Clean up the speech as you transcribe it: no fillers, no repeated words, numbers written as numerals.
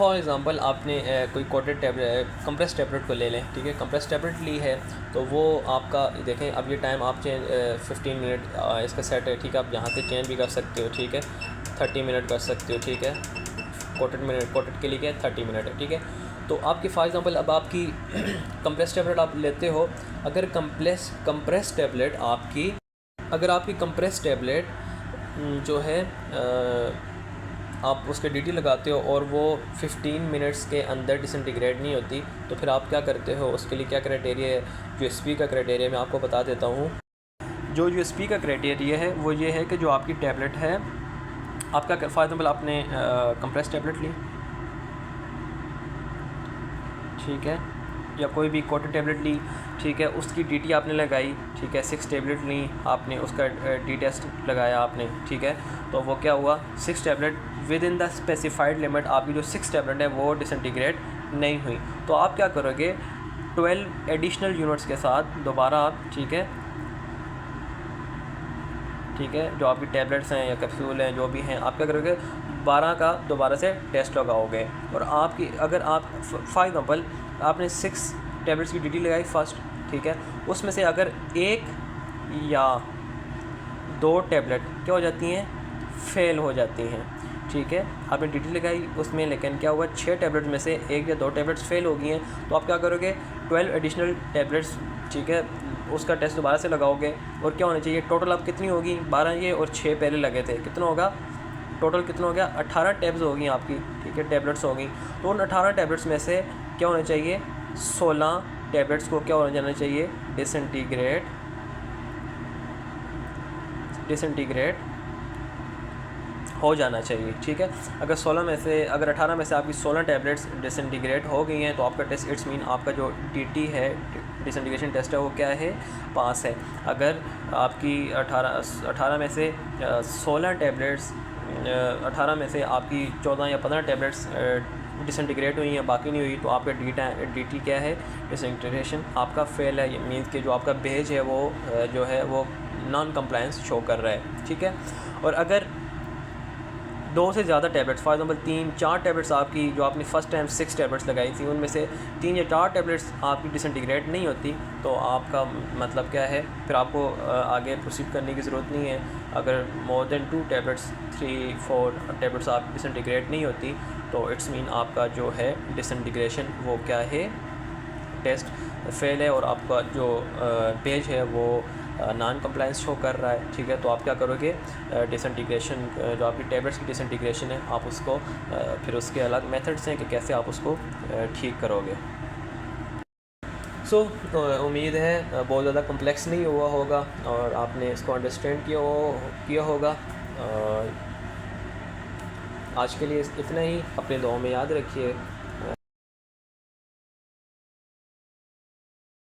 For example आपने कोई coated tablet compress tablet को ले लें, ठीक है। कंप्रेस टैबलेट ली है तो वो आपका देखें, अब ये टाइम आप चेंज 15 मिनट इसका सेट है, ठीक है। आप यहाँ से चेंज भी कर सकते हो, ठीक है। 30 मिनट कर सकते हो, ठीक है। कोटेड के लिए क्या 30 मिनट है, ठीक है। तो आपकी फॉर एग्ज़ाम्पल अब आपकी कंप्रेस टैबलेट आप लेते हो, अगर कंप्रेस टैबलेट आपकी अगर आपकी कंप्रेस टैबलेट जो है आप उसके डीटी लगाते हो और वो 15 मिनट्स के अंदर डिसइंटीग्रेट नहीं होती, तो फिर आप क्या करते हो, उसके लिए क्या क्राइटेरिया है। यूएसपी का क्राइटेरिया मैं आपको बता देता हूँ। जो यूएसपी का क्राइटेरिया है वो ये है कि जो आपकी टैबलेट है, आपका फॉर एग्जाम्पल आपने कंप्रेस टैबलेट ली, ठीक है, या कोई भी कोटेड टैबलेट ली, ठीक है, उसकी डीटी आपने लगाई, ठीक है। 6 टैबलेट ली आपने, उसका डी टेस्ट लगाया आपने, ठीक है। तो वो क्या हुआ, 6 tablet with in the specified limit आपकी जो 6 टैबलेट है वो डिसइंटीग्रेट नहीं हुई, तो आप क्या करोगे, 12 एडिशनल यूनिट्स के साथ दोबारा आप, ठीक है, जो आपकी टैबलेट्स हैं या कैप्सूल हैं जो भी हैं, आप क्या करोगे, 12 का दोबारा से टेस्ट लगाओगे। और आपकी अगर आप फॉर एग्जांपल आपने 6 टैबलेट्स की डीटी लगाई फर्स्ट, ठीक है, उसमें से अगर 1 या 2 टैबलेट क्या हो जाती हैं, फेल हो जाती हैं, ठीक है। आपने डीटी लगाई उसमें, लेकिन क्या हुआ, 6 टैबलेट्स में से 1 या 2 टैबलेट्स फेल हो गई हैं, तो आप क्या करोगे, 12 एडिशनल टैबलेट्स, ठीक है, उसका टेस्ट दोबारा से लगाओगे। और क्या होना चाहिए, टोटल अब कितनी होगी, 12 ये और 6 पहले लगे थे, कितना होगा, टोटल कितना हो गया, 18 टैब्स होगी आपकी, ठीक है, टैबलेट्स होगी। तो उन 18 टैबलेट्स में से क्या होना चाहिए, 16 टैबलेट्स को क्या होना जाना चाहिए, डिसइंटीग्रेट हो जाना चाहिए, ठीक है। अगर 18 में से आपकी 16 टैबलेट्स डिसइंटीग्रेट हो गई हैं, तो आपका टेस्ट, इट्स मीन आपका जो डीटी है, डिसइंटीग्रेशन टेस्ट है, वो क्या है, पास है। अगर आपकी 18 में से 16 टैबलेट्स 18 में से आपकी 14 या 15 टैबलेट्स डिसइंटीग्रेट हुई हैं, बाकी नहीं हुई, तो आपका डीटी क्या है, डिसइंटीग्रेशन आपका फेल है। ये मीन्स कि जो आपका बेज है वो जो है वो नॉन कंप्लायंस शो कर रहा है, ठीक है। और अगर 2 से ज़्यादा टैबलेट्स, फॉर एग्जांपल 3-4 टैबलेट्स आपकी, जो आपने फ़र्स्ट टाइम 6 टैबलेट्स लगाई थी, उनमें से 3 या 4 टैबलेट्स आपकी डिसइंटीग्रेट नहीं होती, तो आपका मतलब क्या है, फिर आपको आगे प्रोसीड करने की ज़रूरत नहीं है। अगर मोर देन 2 टैबलेट्स, 3-4 टैबलेट्स आप डिसइंटीग्रेट नहीं होती, तो इट्स मीन आपका जो है डिसइंटीग्रेशन वो क्या है, टेस्ट फेल है, और आपका जो पेज है वो नॉन कंप्लायंस शो कर रहा है, ठीक है। तो आप क्या करोगे, डिसइंटीग्रेशन जो आपकी टैबलेट्स की डिसइंटीग्रेशन है, आप उसको फिर उसके अलग मेथड्स हैं कि कैसे आप उसको ठीक करोगे। सो उम्मीद है बहुत ज़्यादा कम्प्लेक्स नहीं हुआ होगा और आपने इसको अंडरस्टैंड किया होगा। आज के लिए इतना ही, अपने दुआओं में याद रखिए।